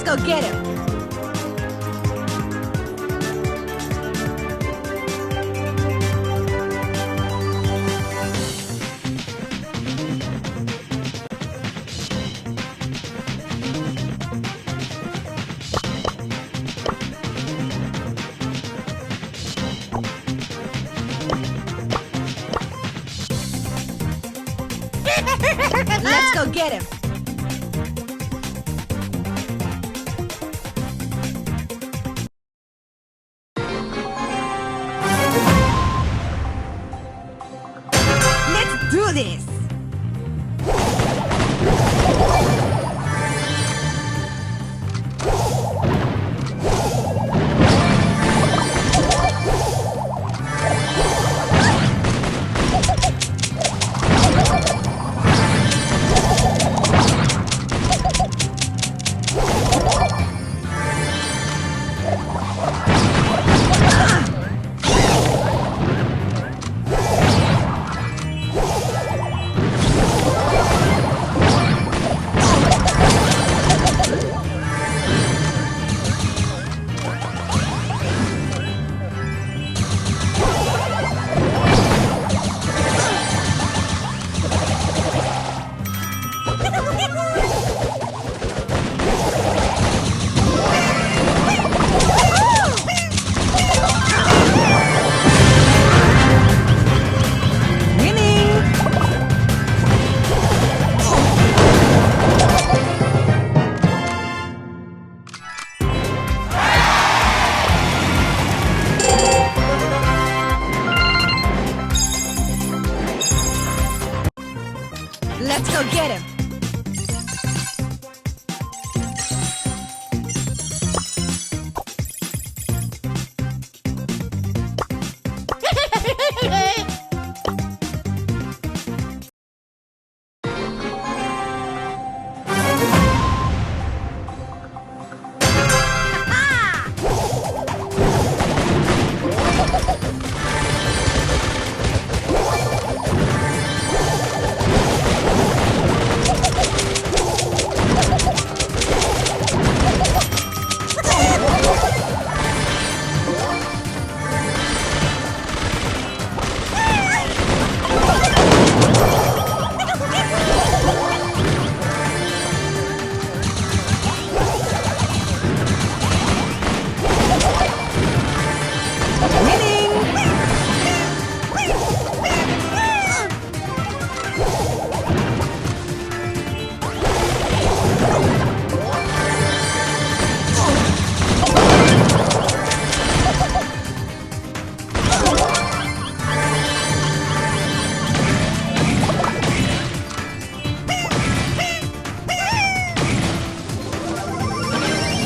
Let's go get him. Let's go get him. Let's do this. Let's go get him.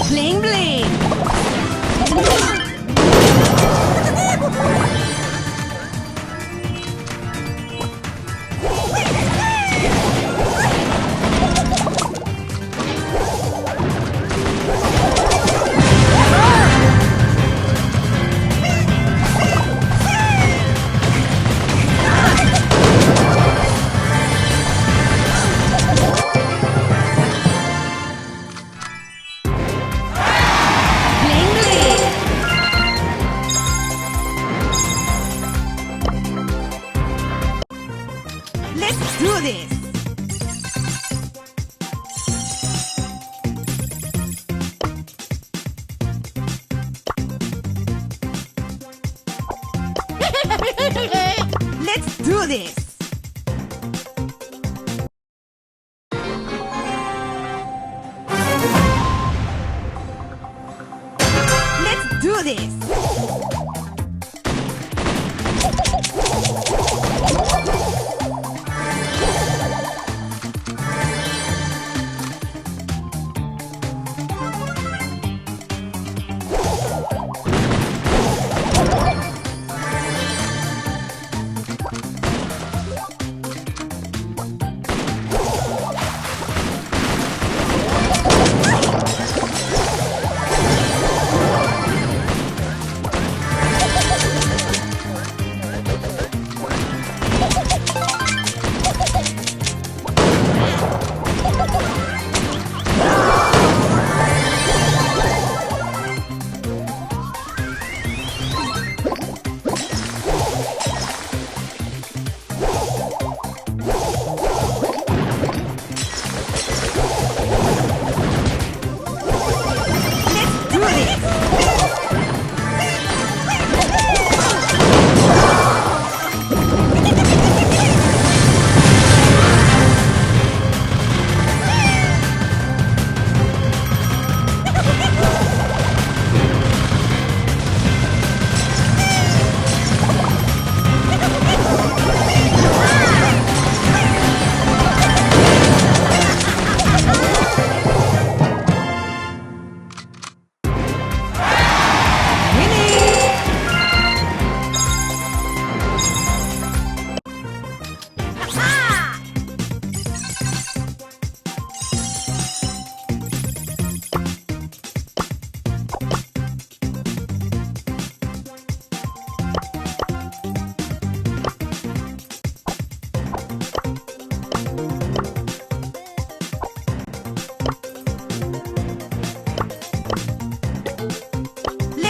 Bling bling. Let's do this! Let's do this! Let's do this!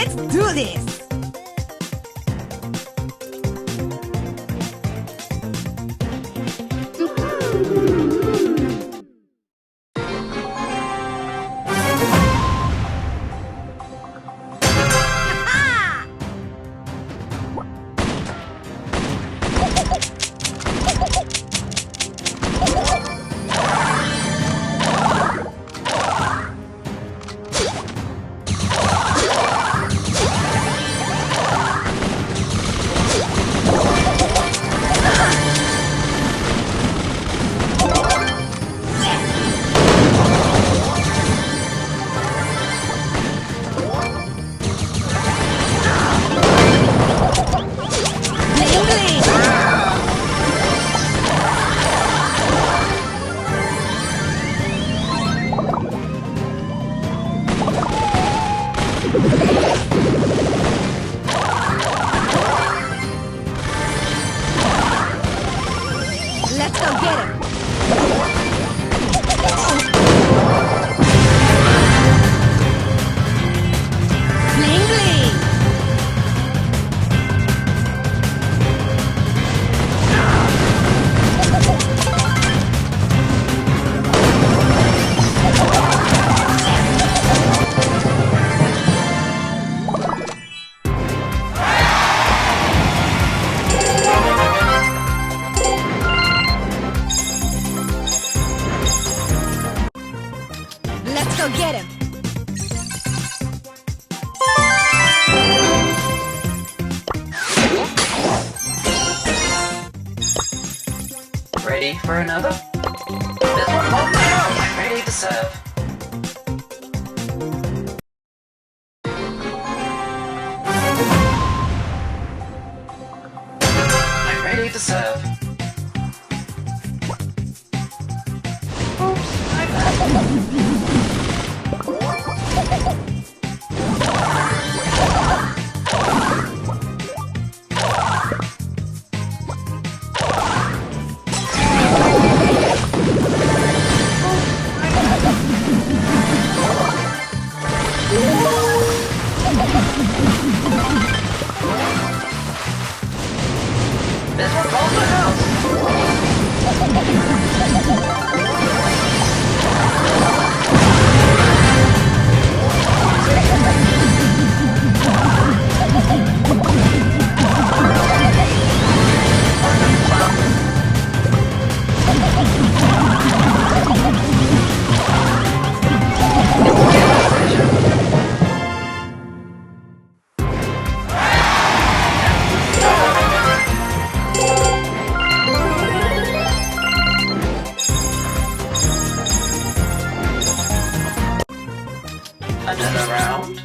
Let's do this! Let's go get him! Bling bling! Let's go get him! Ready for another? This one won't be out. Ready to serve. I'm ready to serve. Oops, my bad. This one calls the house. Another round.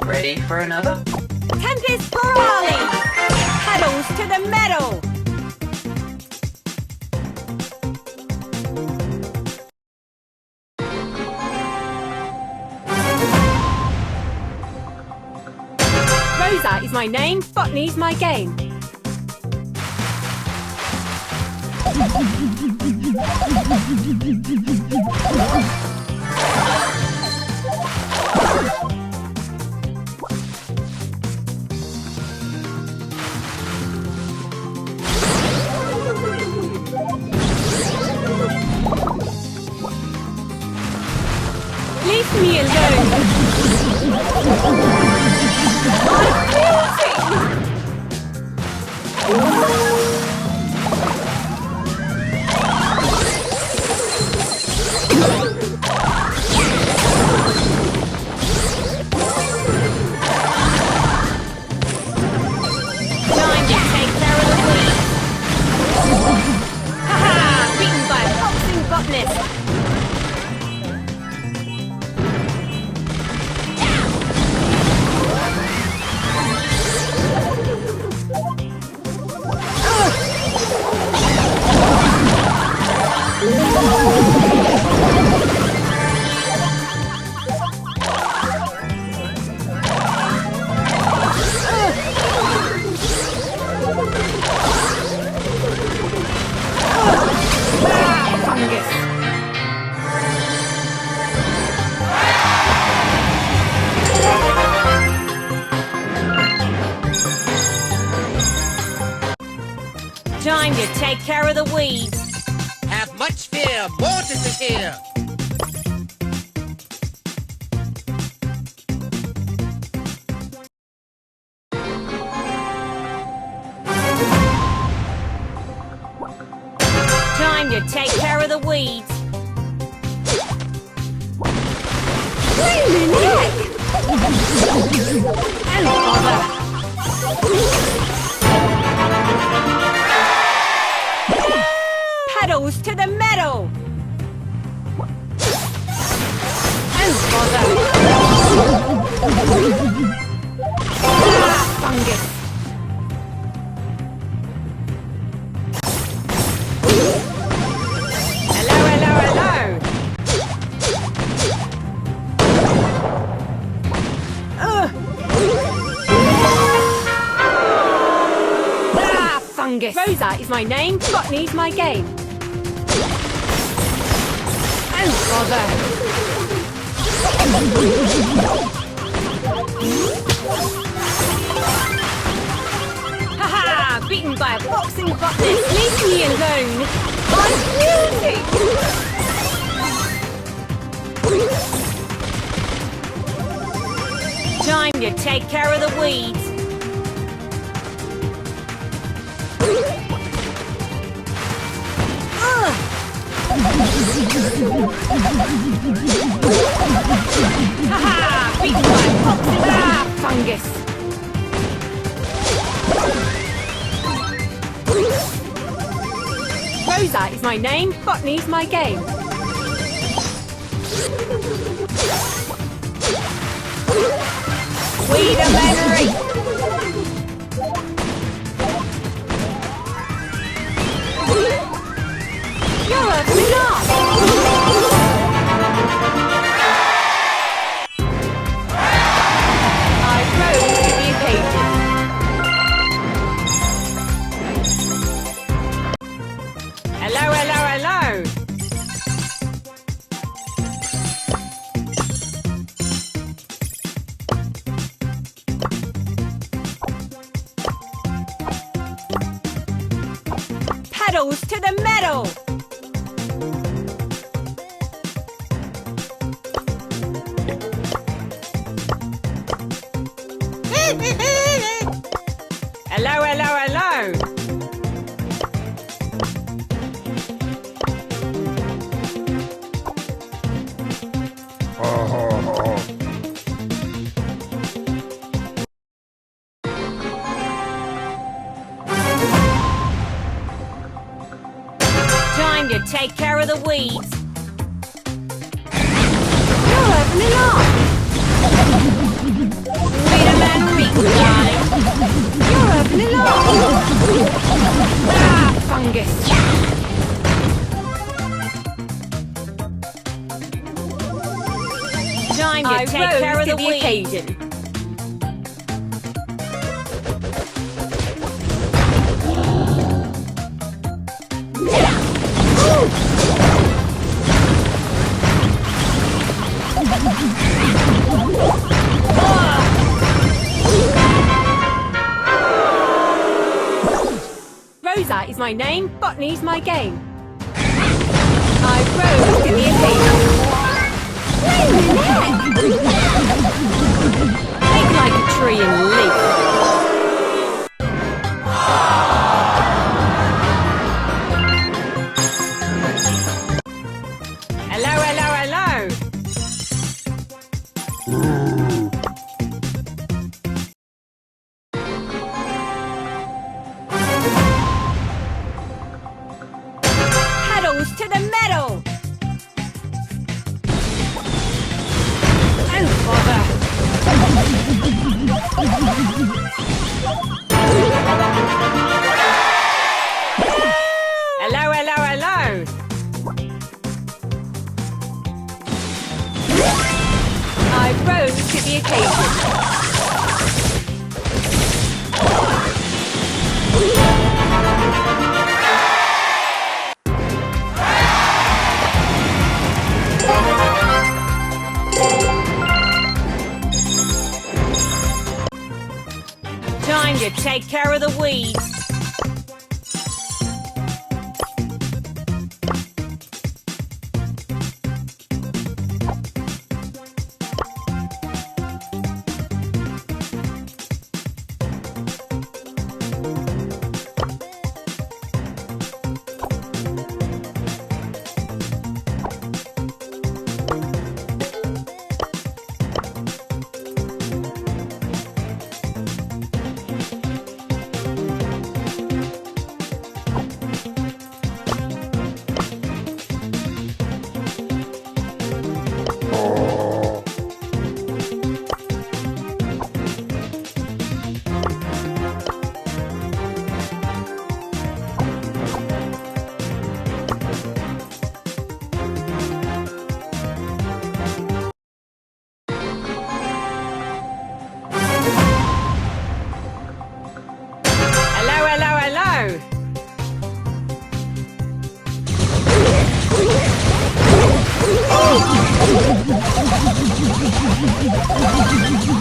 Ready for another? Tempest brawling! Pedals to the metal! Rosa is my name, Botany's my game. Leave me alone! I'm take care of the weeds. Have much fear, Mortis is here. Time to take care of the weeds. Oh, bother. Pedals to the metal. Oh, bother. Fungus. Hello, hello, hello. Fungus. Rosa is my name, botany's my game. Oh, bother. Haha! Beaten by a boxing botanist. Leave me alone. I'm guilty. Time to take care of the weeds. Haha! Beaten by boxing. Fungus. Rosa is my name, botany's my game. Weed and memory. You're a flop! I rose to the occasion. Hello, hello, hello! Pedals to the metal! Hello, hello, hello! Time to take care of the weeds. You're having an eye. Wait a minute, darling. You're having an eye. Fungus. Time to take care of the occasion. Rosa is my name, botany's my game. I rose to the occasion. Make like a tree and leaf. Hello, hello, hello. Pedals to the metal. Oh, bother. Hello, hello, hello. I rose to the occasion. Time to take care of the weeds.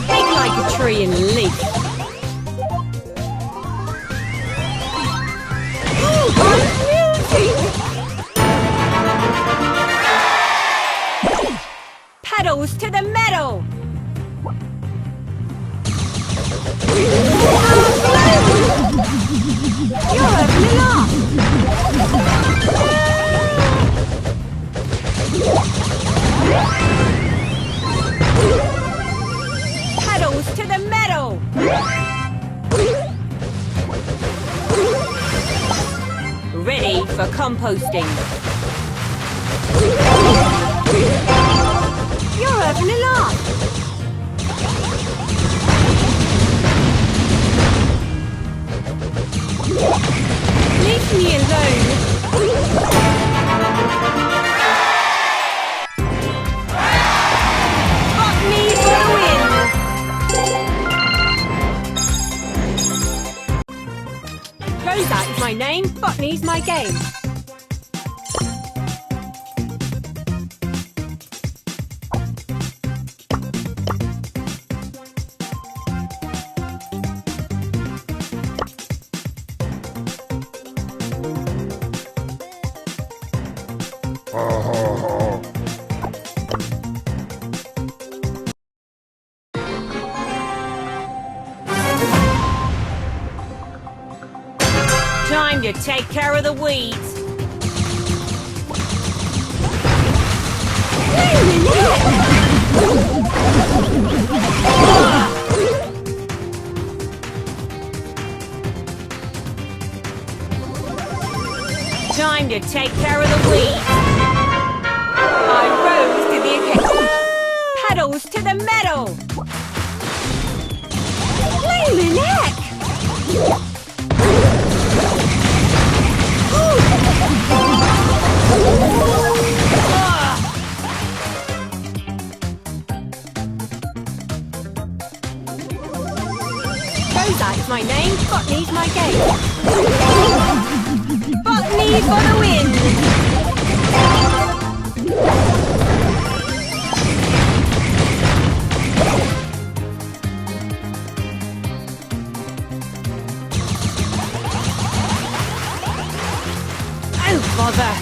Big like a tree and leaf. Oh, pedals to the metal. You're having a laugh. Pedals to the metal. Ready for composting. You're having a laugh. Leave me alone. Botany for the win. Rosa is my name, botany's my game. Time to take care of the weeds. Time to take care of the weeds. I rose to the occasion. Pedals to the metal. Blaming heck! Rosa is my name, botany's my game. Botany for the win! Oh, bother!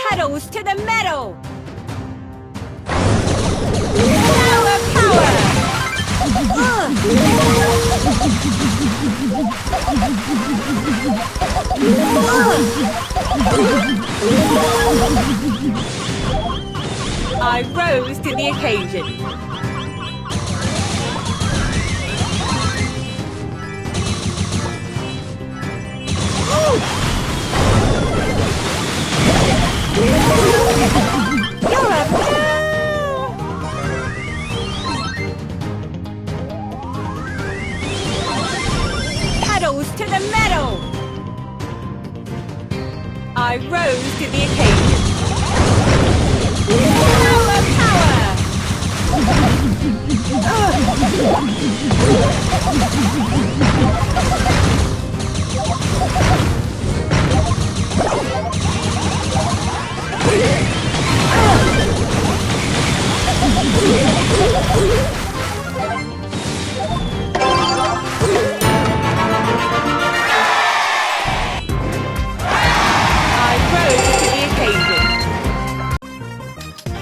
Pedals to the metal! Power, power! I rose to the occasion. You're a pedals to the metal. I rose to the occasion. Power, power!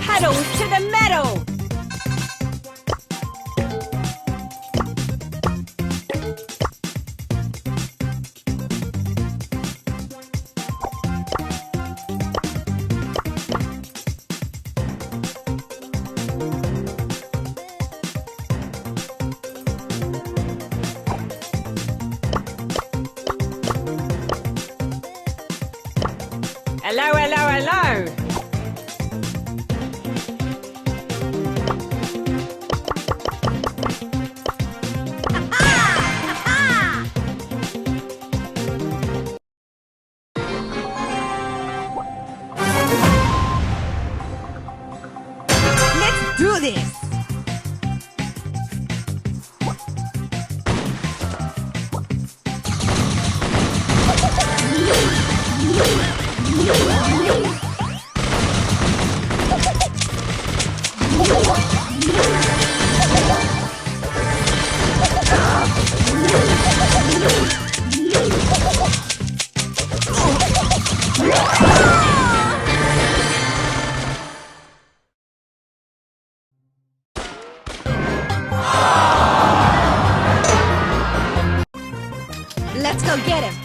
Pedals to the metal! Hello, hello, hello! Do this! Let's go get him.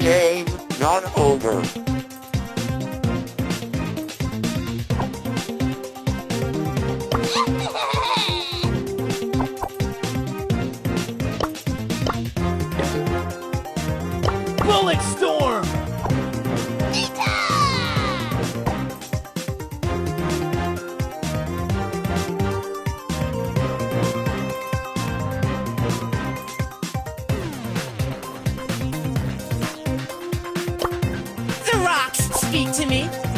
Game not over. Bullet storm! The rocks speak to me.